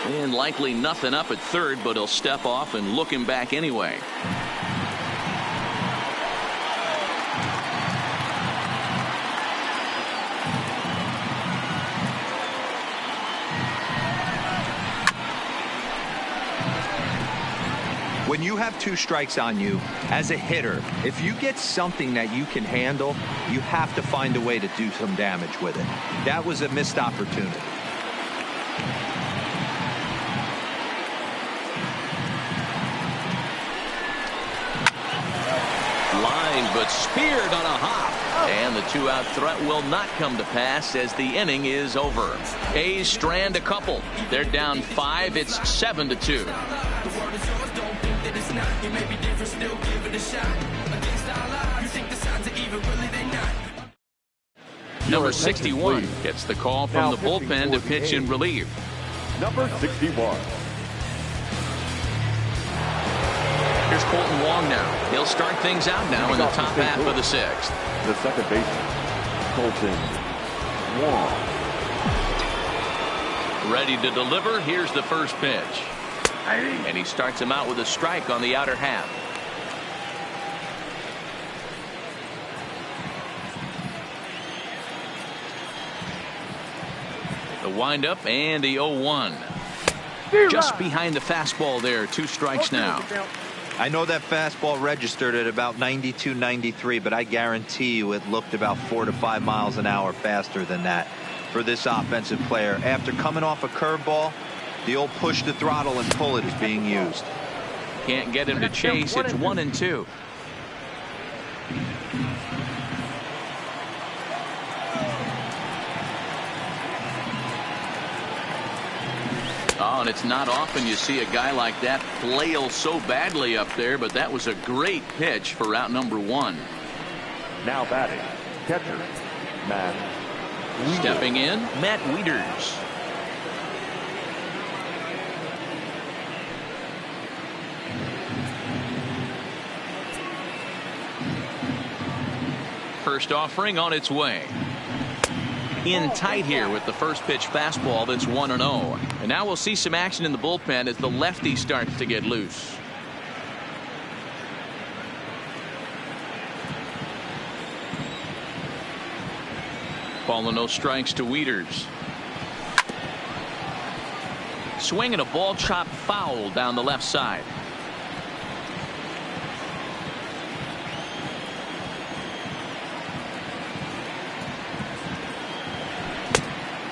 And likely nothing up at third, but he'll step off and look him back anyway. When you have 2 strikes on you, as a hitter, if you get something that you can handle, you have to find a way to do some damage with it. That was a missed opportunity. Line, but speared on a hop. And the 2-out threat will not come to pass as the inning is over. A's strand a couple. They're down 5. It's 7-2. Number 61 gets the call from the bullpen to pitch in relief. Number 61. Here's Colton Wong now. He'll start things out now in the top half of the 6th. The second baseman, Colton Wong. Ready to deliver. Here's the first pitch. And he starts him out with a strike on the outer half. The windup and the 0-1. Just behind the fastball there. 2 strikes now. I know that fastball registered at about 92, 93, but I guarantee you it looked about 4 to 5 miles an hour faster than that for this offensive player. After coming off a curveball, the old push the throttle and pull it is being used. Can't get him to chase. It's 1-2. Oh, and it's not often you see a guy like that flail so badly up there, but that was a great pitch for out number 1. Now batting, catcher, Matt Wieters. Stepping in, Matt Wieters. First offering on its way. In tight here with the first pitch fastball that's 1-0. And now we'll see some action in the bullpen as the lefty starts to get loose. Ball and no strikes to Wieters. Swinging a ball chopped foul down the left side.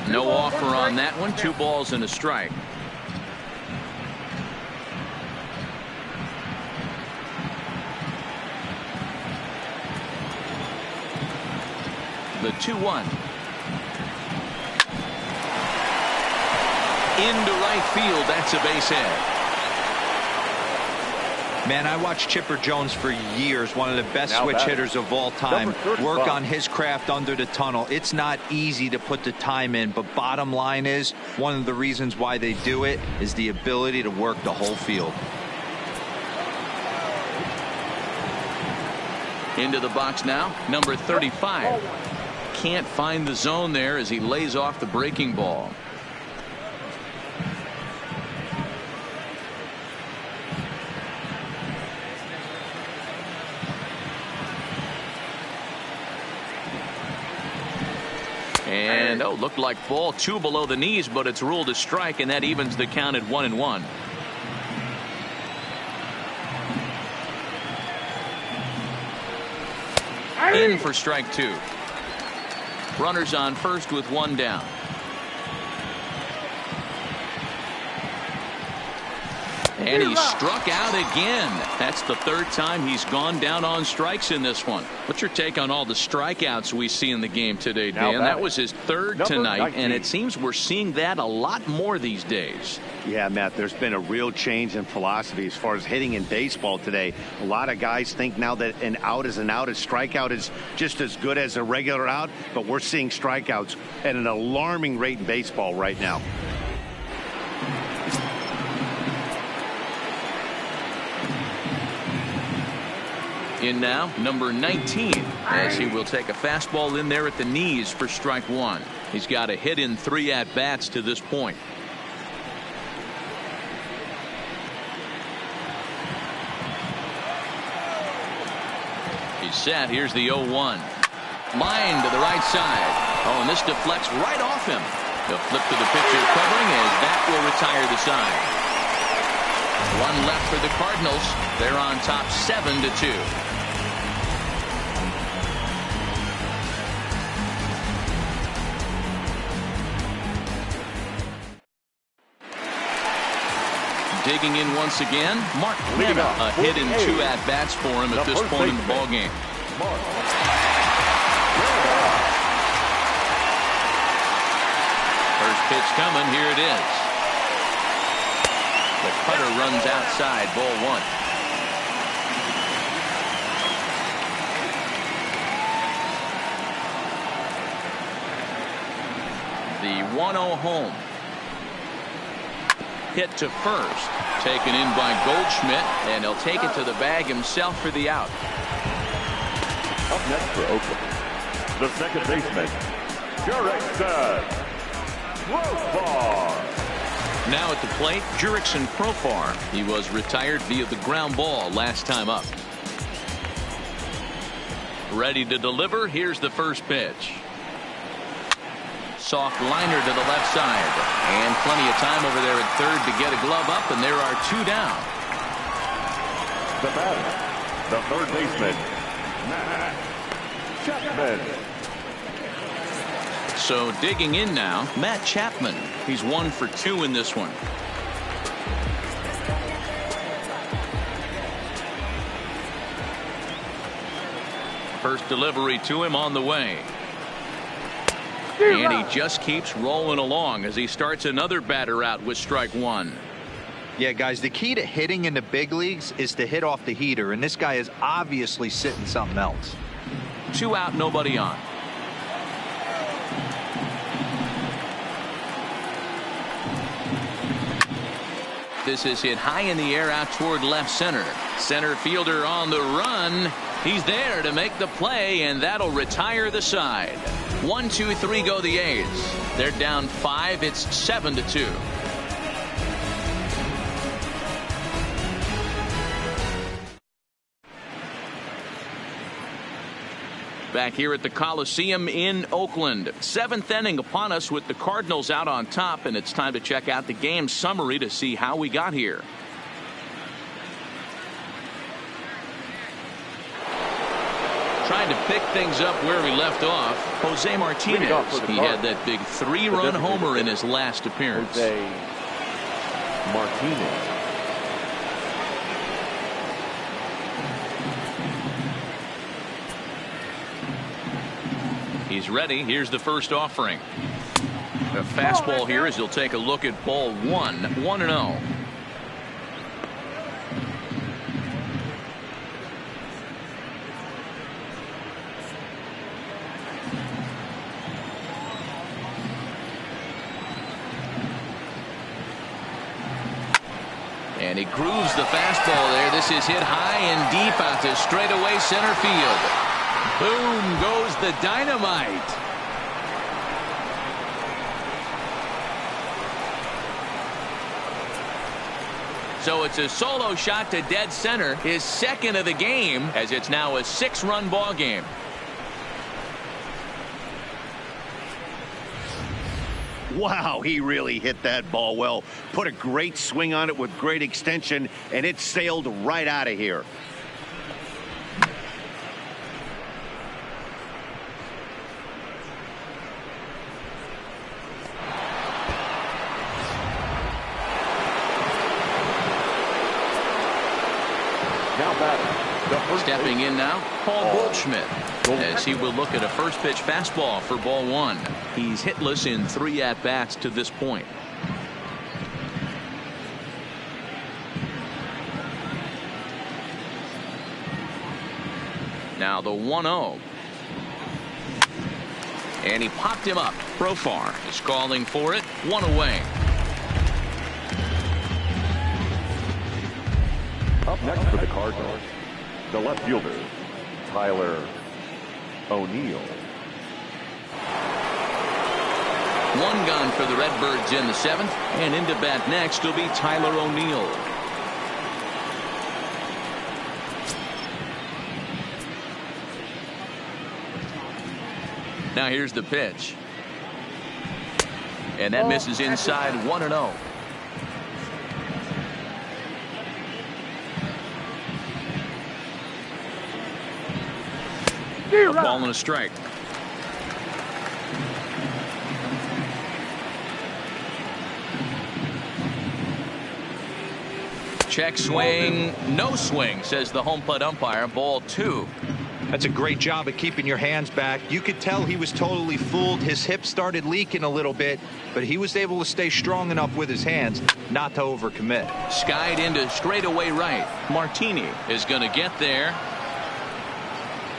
No offer on that one. 2 balls and a strike. The 2-1. Into right field. That's a base hit. Man, I watched Chipper Jones for years, one of the best switch hitters of all time, work on his craft under the tunnel. It's not easy to put the time in, but bottom line is, one of the reasons why they do it is the ability to work the whole field. Into the box now, number 35. Can't find the zone there as he lays off the breaking ball. And looked like ball 2 below the knees, but it's ruled a strike, and that evens the count at 1-1. In for strike 2. Runners on first with 1 down. And he struck out again. That's the 3rd time he's gone down on strikes in this one. What's your take on all the strikeouts we see in the game today, Dan? That was his 3rd tonight, and it seems we're seeing that a lot more these days. Yeah, Matt, there's been a real change in philosophy as far as hitting in baseball today. A lot of guys think now that an out is an out. A strikeout is just as good as a regular out, but we're seeing strikeouts at an alarming rate in baseball right now. In now, number 19, as he will take a fastball in there at the knees for strike 1. He's got a hit in 3 at-bats to this point. He's set. Here's the 0-1. Line to the right side. Oh, and this deflects right off him. He'll flip to the pitcher covering as that will retire the side. One left for the Cardinals. They're on top 7-2. Digging in once again, Mark Hanna. A hit in 2 at-bats for him at this point in the ballgame. First pitch coming. Here it is. The cutter runs outside. Ball 1. The 1-0 home. Hit to first. Taken in by Goldschmidt, and he'll take it to the bag himself for the out. Up next for Oakland, the second baseman, Jurickson Profar. Now at the plate, Jurickson Profar. He was retired via the ground ball last time up. Ready to deliver. Here's the first pitch. Soft liner to the left side, and plenty of time over there at third to get a glove up, and there are 2 down. The batter, the third baseman, Matt Chapman. So digging in now, Matt Chapman. He's 1 for 2 in this one. First delivery to him on the way. And he just keeps rolling along as he starts another batter out with strike 1. Yeah, guys, the key to hitting in the big leagues is to hit off the heater, and this guy is obviously sitting something else. 2 out, nobody on. This is hit high in the air out toward left center. Center fielder on the run. He's there to make the play, and that'll retire the side. 1, 2, 3 go the A's. They're down 5. It's 7-2. Back here at the Coliseum in Oakland. 7th inning upon us with the Cardinals out on top, and it's time to check out the game summary to see how we got here. Trying to pick things up where we left off. Jose Martinez. He had that big 3-run homer in his last appearance. Jose Martinez. He's ready. Here's the first offering. A fastball here as he'll take a look at ball 1. 1-0. And he grooves the fastball there. This is hit high and deep out to straightaway center field. Boom goes the dynamite. So it's a solo shot to dead center, his second of the game, as it's now a 6-run ball game. Wow, he really hit that ball well. Put a great swing on it with great extension, and it sailed right out of here. Stepping in now, Paul Goldschmidt, as he will look at a first pitch fastball for ball 1. He's hitless in 3 at-bats to this point. Now the 1-0. And he popped him up. Profar is calling for it. 1 away. Up next for the Cardinals, the left fielder, Tyler O'Neill. 1 gone for the Redbirds in the 7th, and into bat next will be Tyler O'Neill. Now here's the pitch. And that misses inside 1-0. A ball and a strike. Check swing, no swing, says the home plate umpire. Ball 2. That's a great job of keeping your hands back. You could tell he was totally fooled. His hip started leaking a little bit, but he was able to stay strong enough with his hands not to overcommit. Skied into straightaway right. Martini is going to get there.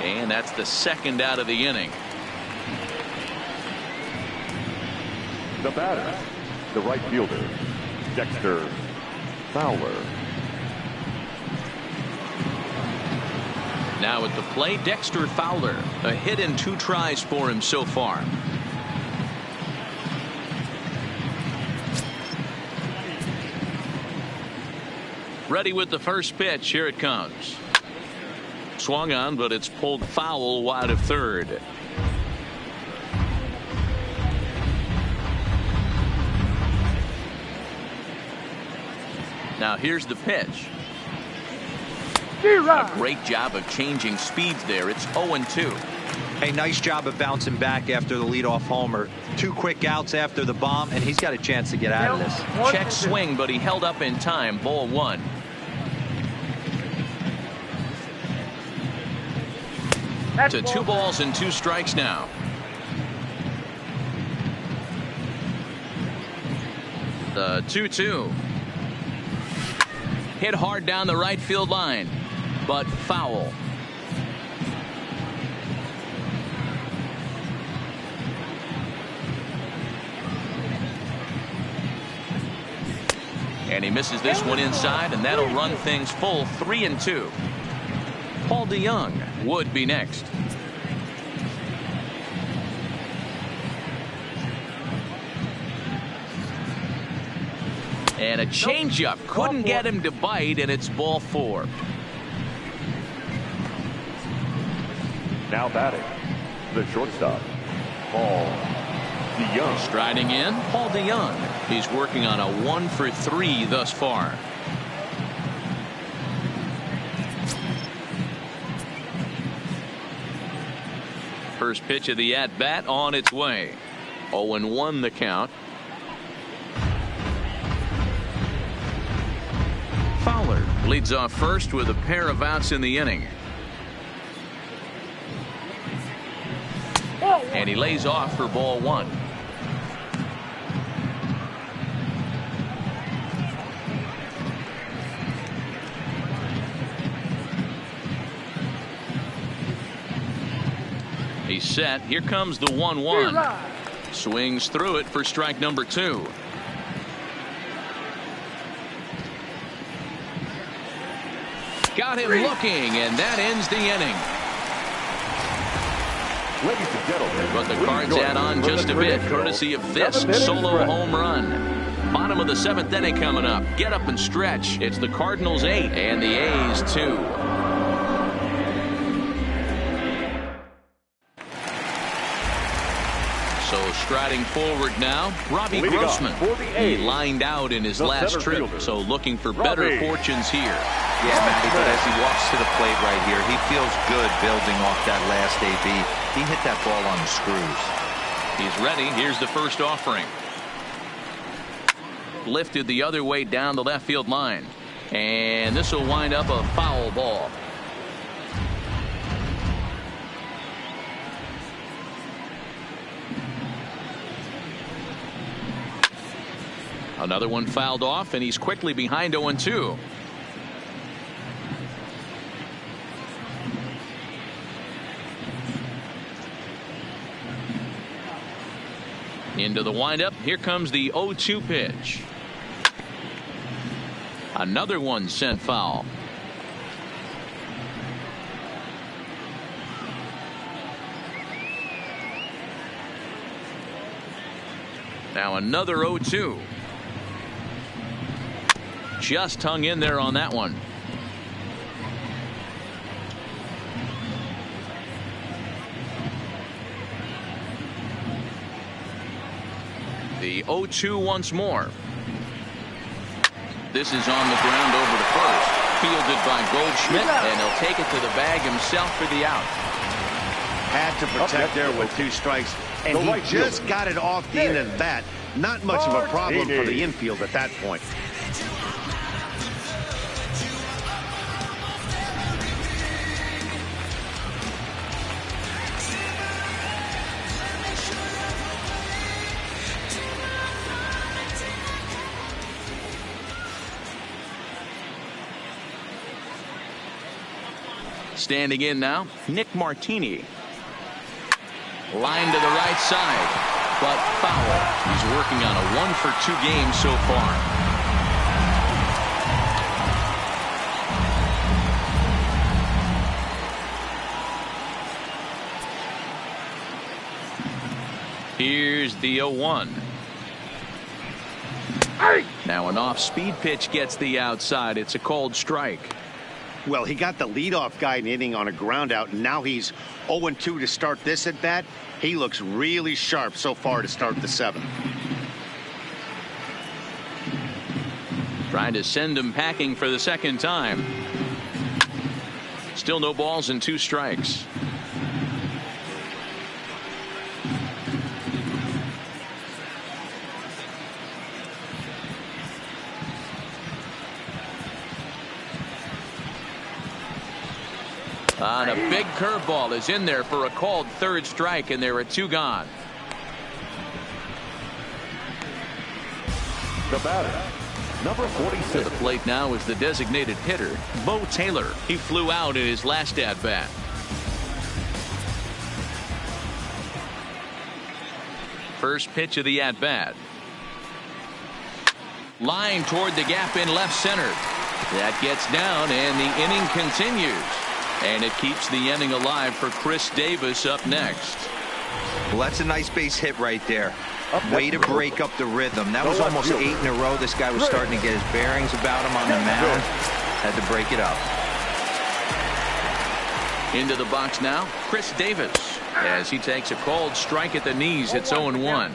And that's the second out of the inning. The batter, the right fielder, Dexter Fowler. Now at the plate, Dexter Fowler. A hit and 2 tries for him so far. Ready with the first pitch. Here it comes. Swung on, but it's pulled foul wide of third. Now here's the pitch. A great job of changing speeds there. It's 0-2. Hey, nice job of bouncing back after the leadoff homer. 2 quick outs after the bomb, and he's got a chance to get out of this. Check swing, but he held up in time. Ball 1. To 2 balls and 2 strikes now. The 2-2. Hit hard down the right field line, but foul. And he misses this one inside, and that'll run things full 3-2. Paul DeYoung would be next. And a changeup couldn't get him to bite, and it's ball 4. Now batting, the shortstop, Paul DeYoung. Striding in, Paul DeYoung. He's working on a 1 for 3 thus far. First pitch of the at-bat on its way. 0-1 the count. Fowler leads off first with a pair of outs in the inning. And he lays off for ball 1. He's set. Here comes the 1-1. Swings through it for strike number 2. Got him looking, and that ends the inning. Ladies and gentlemen, But the Cards add on just a bit, courtesy of this solo home run. Bottom of the 7th inning coming up. Get up and stretch. It's the Cardinals 8 and the A's 2. So striding forward now, Robbie Grossman. He lined out in his last trip, so looking for better fortunes here. Yeah, Matty, but as he walks to the plate right here, he feels good building off that last AB. He hit that ball on the screws. He's ready. Here's the first offering. Lifted the other way down the left field line. And this will wind up a foul ball. Another one fouled off, and he's quickly behind 0-2. Into the windup. Here comes the 0-2 pitch. Another one sent foul. Now another 0-2. Just hung in there on that one. The 0-2 once more. This is on the ground over to first. Fielded by Goldschmidt, and he'll take it to the bag himself for the out. Had to protect there with 2 strikes, and he just got it off the end of the bat. Not much of a problem for the infield at that point. Standing in now, Nick Martini. Line to the right side, but foul. He's working on a 1-for-2 game so far. Here's the 0-1. Now an off-speed pitch gets the outside. It's a called strike. Well, he got the leadoff guy in the inning on a ground out, and now he's 0-2 to start this at bat. He looks really sharp so far to start the 7th. Trying to send him packing for the second time. Still no balls and 2 strikes. On a big curveball is in there for a called 3rd strike, and there are 2 gone. The batter, number 46. To the plate now is the designated hitter, Bo Taylor. He flew out in his last at-bat. First pitch of the at-bat. Line toward the gap in left center. That gets down, and the inning continues. And it keeps the inning alive for Chris Davis up next. Well, that's a nice base hit right there. Way to break up the rhythm. That was almost 8 in a row. This guy was starting to get his bearings about him on the mound. Had to break it up. Into the box now, Chris Davis. As he takes a called strike at the knees, it's 0-1.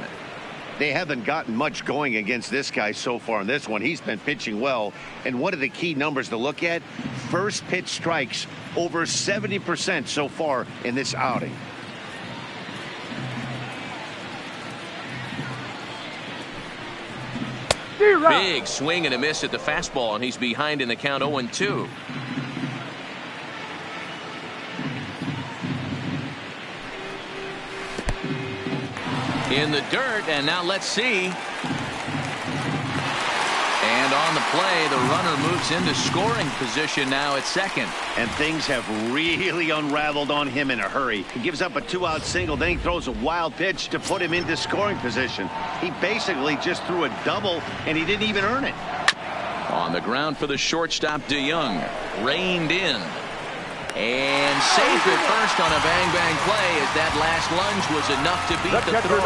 They haven't gotten much going against this guy so far in this one. He's been pitching well. And one of the key numbers to look at, first pitch strikes over 70% so far in this outing. Big swing and a miss at the fastball, and he's behind in the count 0-2. In the dirt, and now let's see. And on the play, the runner moves into scoring position now at second. And things have really unraveled on him in a hurry. He gives up a 2-out single, then he throws a wild pitch to put him into scoring position. He basically just threw a double, and he didn't even earn it. On the ground for the shortstop, DeYoung. Reined in. And safe at first on a bang-bang play, as that last lunge was enough to beat the throw.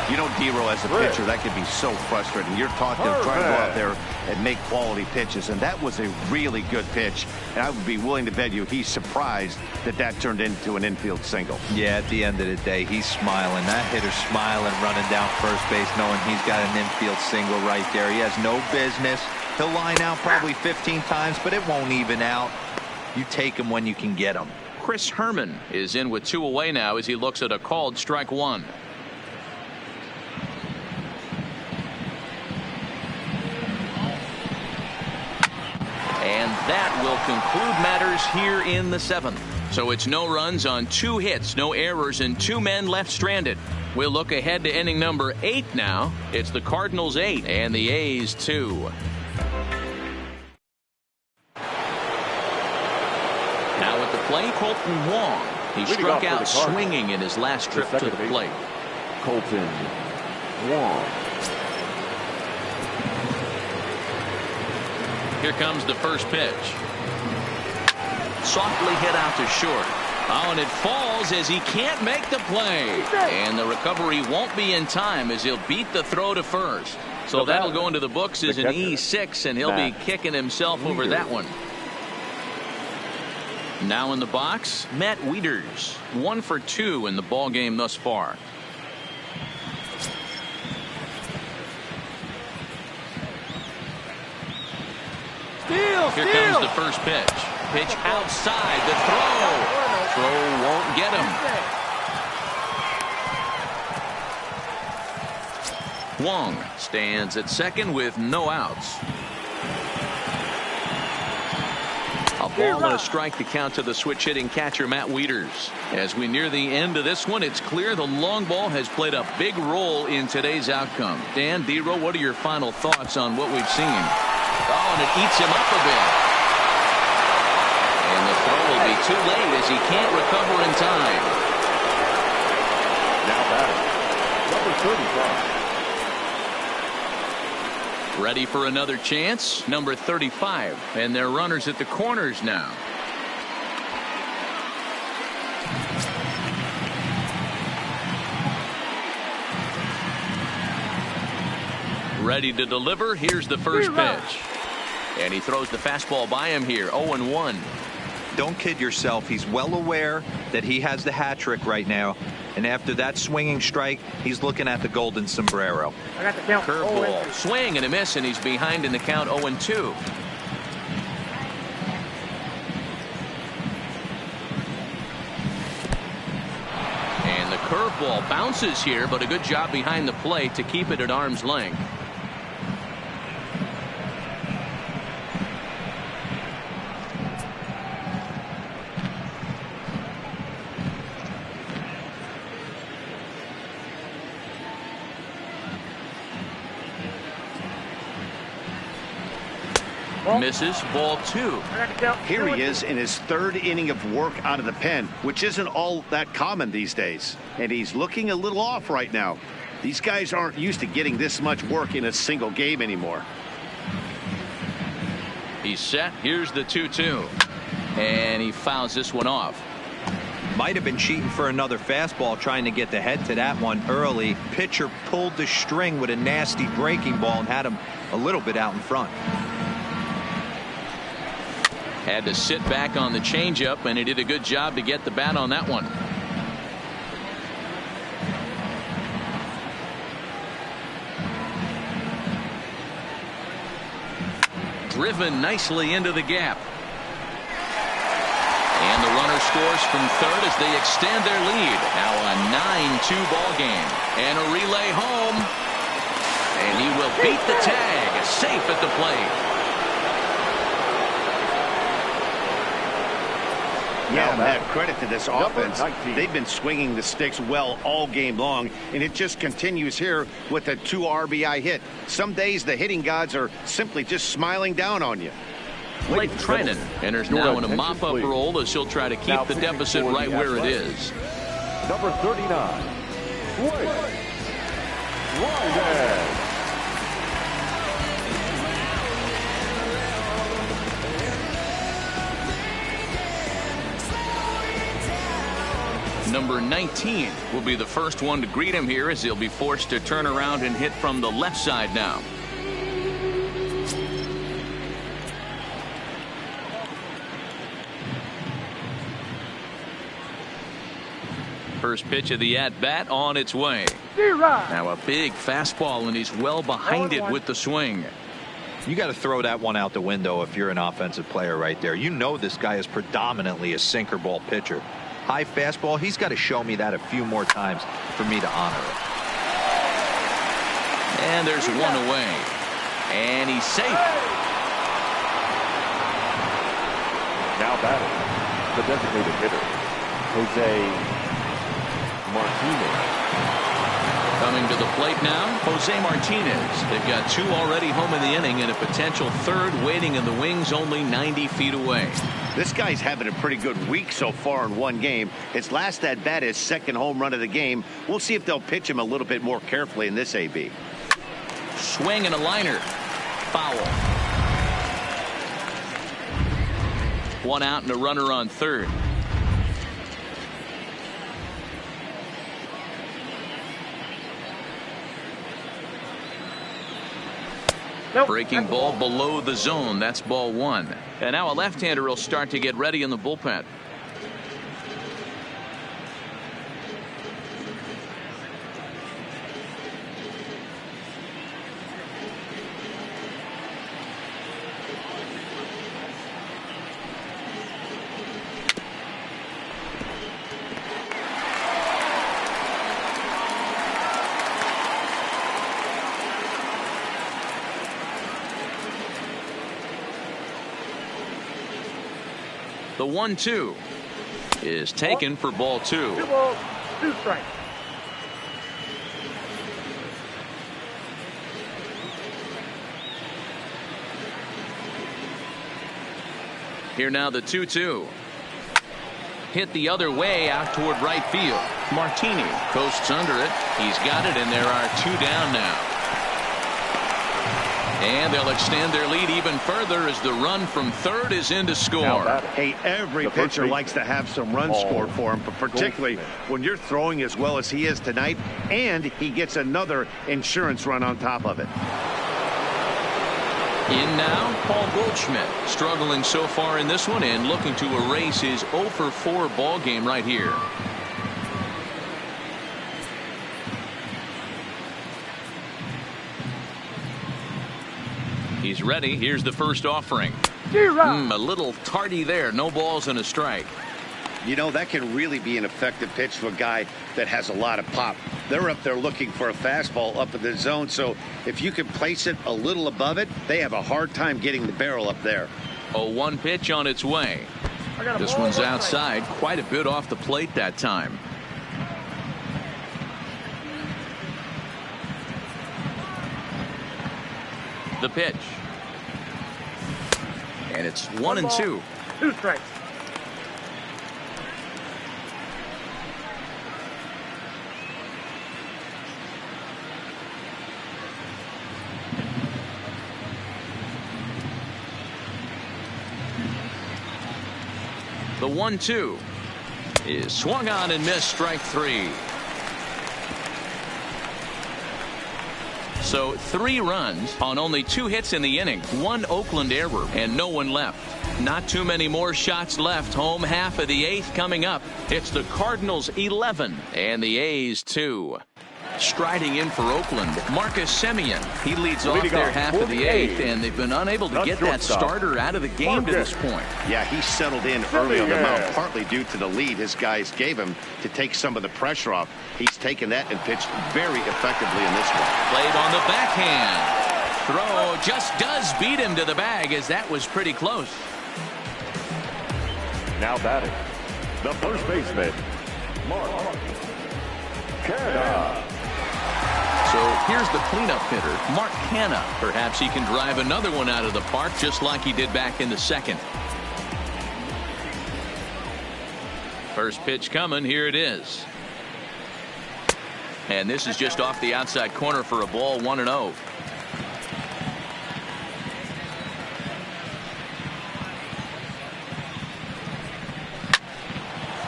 You know, D-Row, as a pitcher, that could be so frustrating. You're taught to try to go out there and make quality pitches, and that was a really good pitch. And I would be willing to bet you he's surprised that that turned into an infield single. Yeah, at the end of the day, he's smiling. That hitter's smiling, running down first base, knowing he's got an infield single right there. He has no business. He'll line out probably 15 times, but it won't even out. You take him when you can get him. Chris Herman is in with 2 away now as he looks at a called strike 1. And that will conclude matters here in the 7th. So it's no runs on 2 hits, no errors, and 2 men left stranded. We'll look ahead to inning number 8 now. It's the Cardinals 8 and the A's 2. Now at the plate, Colton Wong. He struck out swinging in his last trip to the plate. Colton Wong. Here comes the first pitch. Softly hit out to short. Oh, and it falls as he can't make the play. And the recovery won't be in time as he'll beat the throw to first. So that'll go into the books as an E6, and he'll be kicking himself over that one. Now in the box, Matt Wieters, 1 for 2 in the ball game thus far. Here comes the first pitch. Pitch outside. The throw. Throw won't get him. Wong stands at second with no outs. A ball and a strike to count to the switch-hitting catcher, Matt Wieters. As we near the end of this one, it's clear the long ball has played a big role in today's outcome. Dan, D-Row, what are your final thoughts on what we've seen? Oh, and it eats him up a bit. And the throw will be too late as he can't recover in time. Now batting, number 35. Ready for another chance, number 35. And they're runners at the corners now. Ready to deliver. Here's the first pitch. And he throws the fastball by him here. 0-1. Don't kid yourself. He's well aware that he has the hat trick right now. And after that swinging strike, he's looking at the golden sombrero. I got the count. Curveball. Swing and a miss, and he's behind in the count 0-2. And the curveball bounces here, but a good job behind the plate to keep it at arm's length. Misses. Ball 2. Here he is in his third inning of work out of the pen, which isn't all that common these days. And he's looking a little off right now. These guys aren't used to getting this much work in a single game anymore. He's set. Here's the 2-2. And he fouls this one off. Might have been cheating for another fastball, trying to get the head to that one early. Pitcher pulled the string with a nasty breaking ball and had him a little bit out in front. Had to sit back on the changeup, and he did a good job to get the bat on that one. Driven nicely into the gap. And the runner scores from third as they extend their lead. Now a 9-2 ball game. And a relay home. And he will beat the tag. Safe at the plate. Yeah, Matt, credit to this offense. They've been swinging the sticks well all game long, and it just continues here with a 2 RBI hit. Some days the hitting gods are simply just smiling down on you. Blake Trinan enters now in a mop-up role as he'll try to keep the deficit right where it is. Number 39, Blake Trinan. Number 19 will be the first one to greet him here as he'll be forced to turn around and hit from the left side now. First pitch of the at-bat on its way. Now a big fastball, and he's well behind it with the swing. You got to throw that one out the window if you're an offensive player right there. You know this guy is predominantly a sinker ball pitcher. High fastball, he's got to show me that a few more times for me to honor it. And there's one away. And he's safe. Now batting, the designated hitter, Jose Martinez. Coming to the plate now, Jose Martinez. They've got 2 already home in the inning and a potential third waiting in the wings only 90 feet away. This guy's having a pretty good week so far in one game. His last at bat is second home run of the game. We'll see if they'll pitch him a little bit more carefully in this AB. Swing and a liner. Foul. 1 out and a runner on third. Breaking ball below the zone. That's ball 1. And now a left-hander will start to get ready in the bullpen. The 1-2 is taken for ball 2. 2 balls, 2 strikes. Here now the 2-2. Hit the other way out toward right field. Martini coasts under it. He's got it, and there are 2 down now. And they'll extend their lead even further as the run from third is in to score. Hey, every pitcher likes to have some runs scored for him, but particularly when you're throwing as well as he is tonight, and he gets another insurance run on top of it. In now, Paul Goldschmidt, struggling so far in this one and looking to erase his 0 for 4 ball game right here. He's ready. Here's the first offering. A little tardy there. No balls and a strike. You know, that can really be an effective pitch to a guy that has a lot of pop. They're up there looking for a fastball up in the zone, so if you can place it a little above it, they have a hard time getting the barrel up there. 0-1 pitch on its way. This one's outside, quite a bit off the plate that time. The pitch. And it's 1-2. 2 strikes. The 1-2 is swung on and missed, strike 3. So 3 runs on only 2 hits in the inning. 1 Oakland error and no one left. Not too many more shots left. Home half of the 8th coming up. It's the Cardinals 11 and the A's 2. Striding in for Oakland, Marcus Semien. He leads off their half of the 8th, and they've been unable to get that starter out of the game to this point. Yeah, he settled in early on the mound, partly due to the lead his guys gave him to take some of the pressure off. He's taken that and pitched very effectively in this one. Played on the backhand. Throw just does beat him to the bag, as that was pretty close. Now batting, the first baseman, Mark Canha. So here's the cleanup hitter, Mark Canha. Perhaps he can drive another one out of the park just like he did back in the 2nd. First pitch coming. Here it is. And this is just off the outside corner for a ball, 1-0.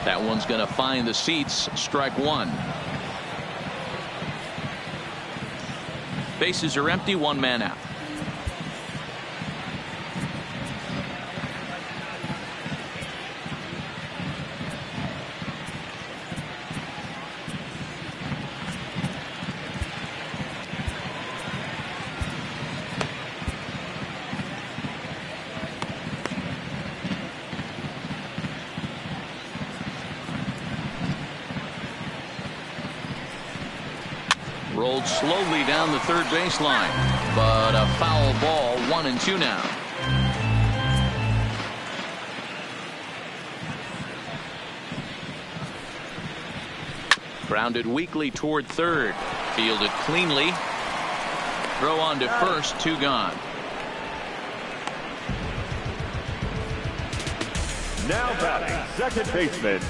That one's going to find the seats. Strike 1. Bases are empty, 1 man out. Rolled slowly down the third baseline, but a foul ball, 1-2 now. Grounded weakly toward third, fielded cleanly. Throw on to first, 2 gone. Now batting, second baseman,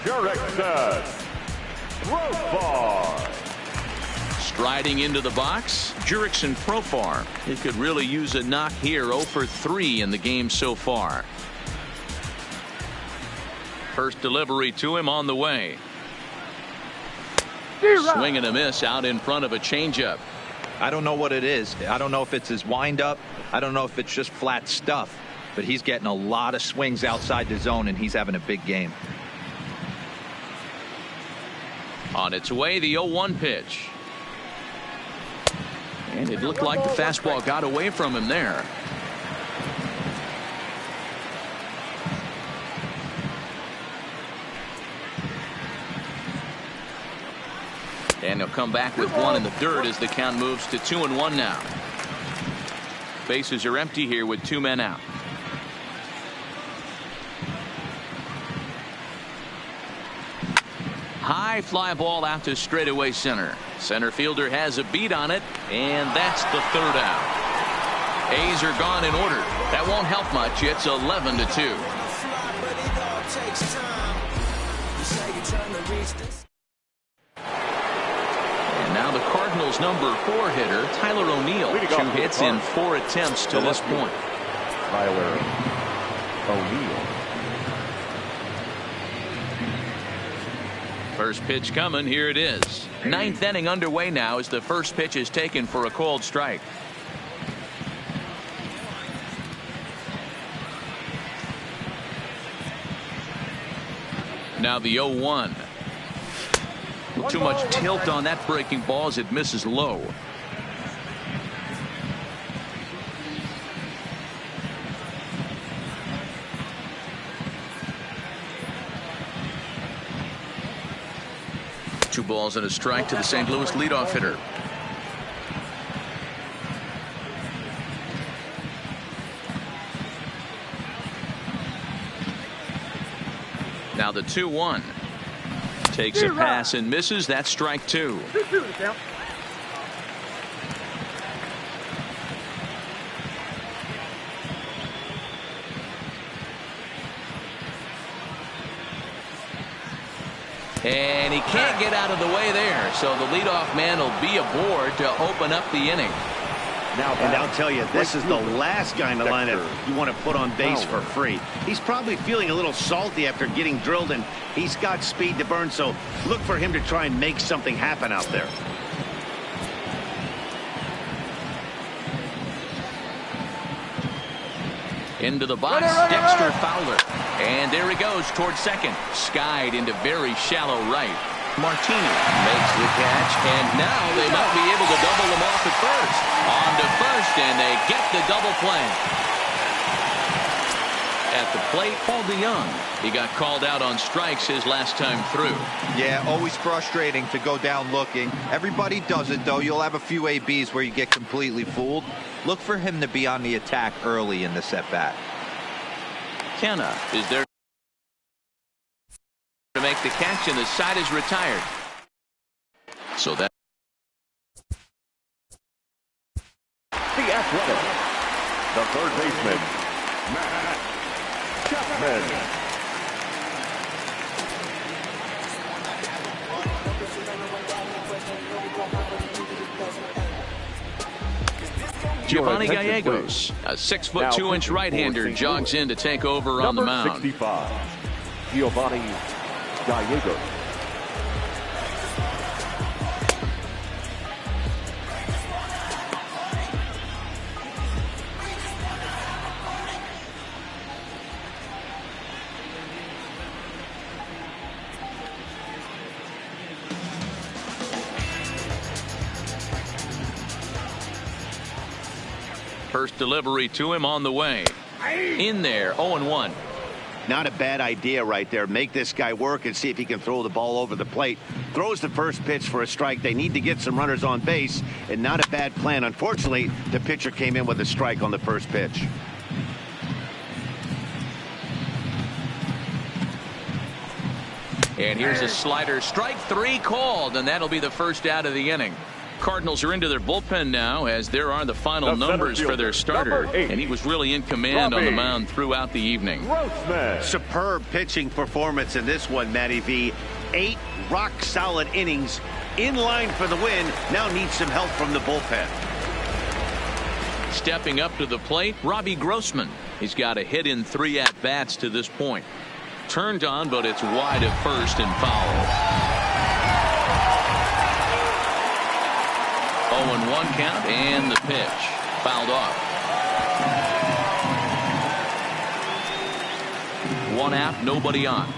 Jurickson Profar. Striding into the box, Jurickson Profar. He could really use a knock here. 0 for 3 in the game so far. First delivery to him on the way. Swing and a miss out in front of a changeup. I don't know what it is. I don't know if it's his windup. I don't know if it's just flat stuff. But he's getting a lot of swings outside the zone, and he's having a big game. On its way, the 0-1 pitch. And it looked like the fastball got away from him there. And he'll come back with 1 in the dirt as the count moves to 2-1 now. Bases are empty here with 2 men out. High fly ball out to straightaway center. Center fielder has a beat on it, and that's the third out. A's are gone in order. That won't help much. It's 11-2. And now the Cardinals' number 4 hitter, Tyler O'Neill. 2 hits in 4 attempts to this point. Tyler O'Neill. First pitch coming. Here it is. 9th inning underway now as the first pitch is taken for a called strike. Now the 0-1. Too much tilt on that breaking ball as it misses low. Two balls and a strike to the St. Louis leadoff hitter. Now the 2-1. Takes a pass and misses. That's strike 2. And he can't get out of the way there. So the leadoff man will be aboard to open up the inning. And I'll tell you, this is the last guy in the lineup you want to put on base for free. He's probably feeling a little salty after getting drilled, and he's got speed to burn, so look for him to try and make something happen out there. Into the box, Dexter Fowler. And there he goes towards second. Skied into very shallow right. Martini makes the catch, and now they might be able to double them off at first. On to first, and they get the double play. At the plate, Paul DeYoung. He got called out on strikes his last time through. Yeah, always frustrating to go down looking. Everybody does it, though. You'll have a few ABs where you get completely fooled. Look for him to be on the attack early in the at-bat. Kenna is there to make the catch, and the side is retired. So that The Athletic, the third baseman, Matt Chapman. Giovanni Gallegos, a 6'2" right-hander, jogs in to take over on the mound. Number 65, Giovanni Gallegos. First delivery to him on the way. In there, 0-1. Not a bad idea right there. Make this guy work and see if he can throw the ball over the plate. Throws the first pitch for a strike. They need to get some runners on base, and not a bad plan. Unfortunately, the pitcher came in with a strike on the first pitch. And here's a slider. Strike 3 called, and that'll be the first out of the inning. Cardinals are into their bullpen now, as there are the final numbers for their starter, and he was really in command on the mound throughout the evening. Superb pitching performance in this one, Matty V. 8 rock-solid innings, in line for the win. Now needs some help from the bullpen. Stepping up to the plate, Robbie Grossman. He's got a hit in 3 at-bats to this point. Turned on, but it's wide at first and foul. 0-1 count, and the pitch fouled off. 1 out, nobody on.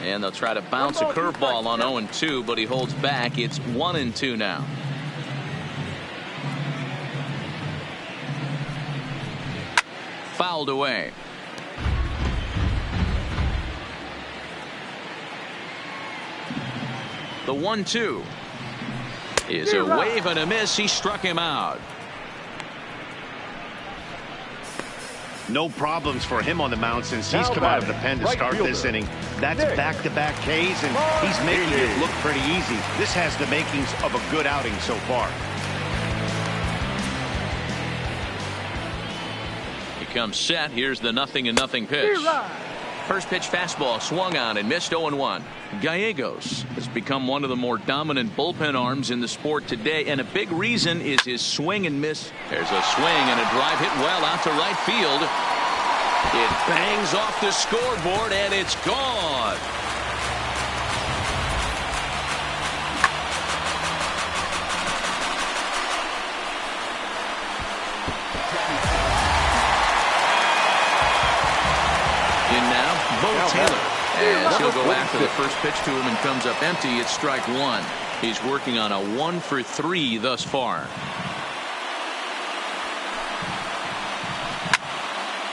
And they'll try to bounce a curveball on 0-2, but he holds back. It's 1-2 now. Fouled away. The 1-2 is a wave and a miss. He struck him out. No problems for him on the mound since he's come out of the pen to start this inning. That's back-to-back Ks, and he's making it look pretty easy. This has the makings of a good outing so far. He comes set. Here's the 0-0 pitch. First pitch fastball swung on and missed 0-1. Gallegos has become one of the more dominant bullpen arms in the sport today, and a big reason is his swing and miss. There's a swing and a drive hit well out to right field. It bangs off the scoreboard and it's gone. Taylor, as he'll go after the first pitch to him and comes up empty. It's strike one. He's working on a 1-for-3 thus far.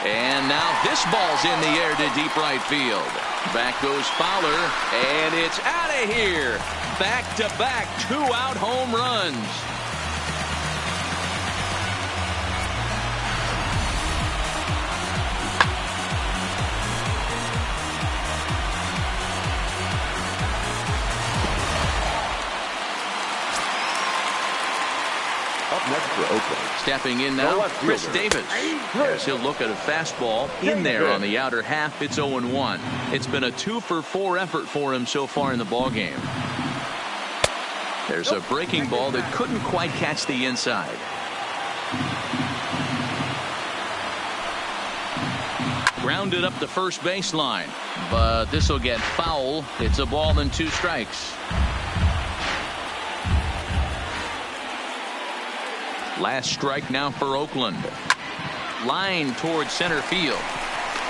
And now this ball's in the air to deep right field. Back goes Fowler, and it's out of here. Back-to-back 2-out home runs. Next for Oakland. Stepping in now, Chris Davis. As he'll look at a fastball in there on the outer half. It's 0-1. It's been a 2-for-4 effort for him so far in the ballgame. There's a breaking ball that couldn't quite catch the inside. Grounded up the first baseline, but this will get foul. It's a ball and 2 strikes. Last strike now for Oakland. Line towards center field.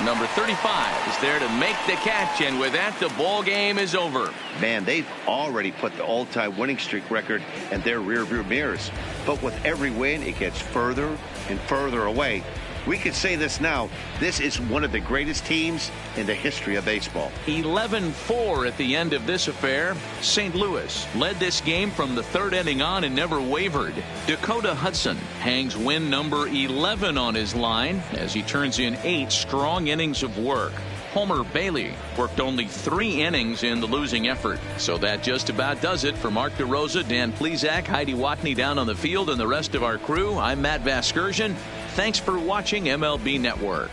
Number 35 is there to make the catch, and with that, the ball game is over. Man, they've already put the all-time winning streak record in their rearview mirrors. But with every win, it gets further and further away. We could say this now. This is one of the greatest teams in the history of baseball. 11-4 at the end of this affair. St. Louis led this game from the 3rd inning on and never wavered. Dakota Hudson hangs win number 11 on his line as he turns in 8 strong innings of work. Homer Bailey worked only 3 innings in the losing effort. So that just about does it. For Mark DeRosa, Dan Plesac, Heidi Watney down on the field, and the rest of our crew, I'm Matt Vasgersian. Thanks for watching MLB Network.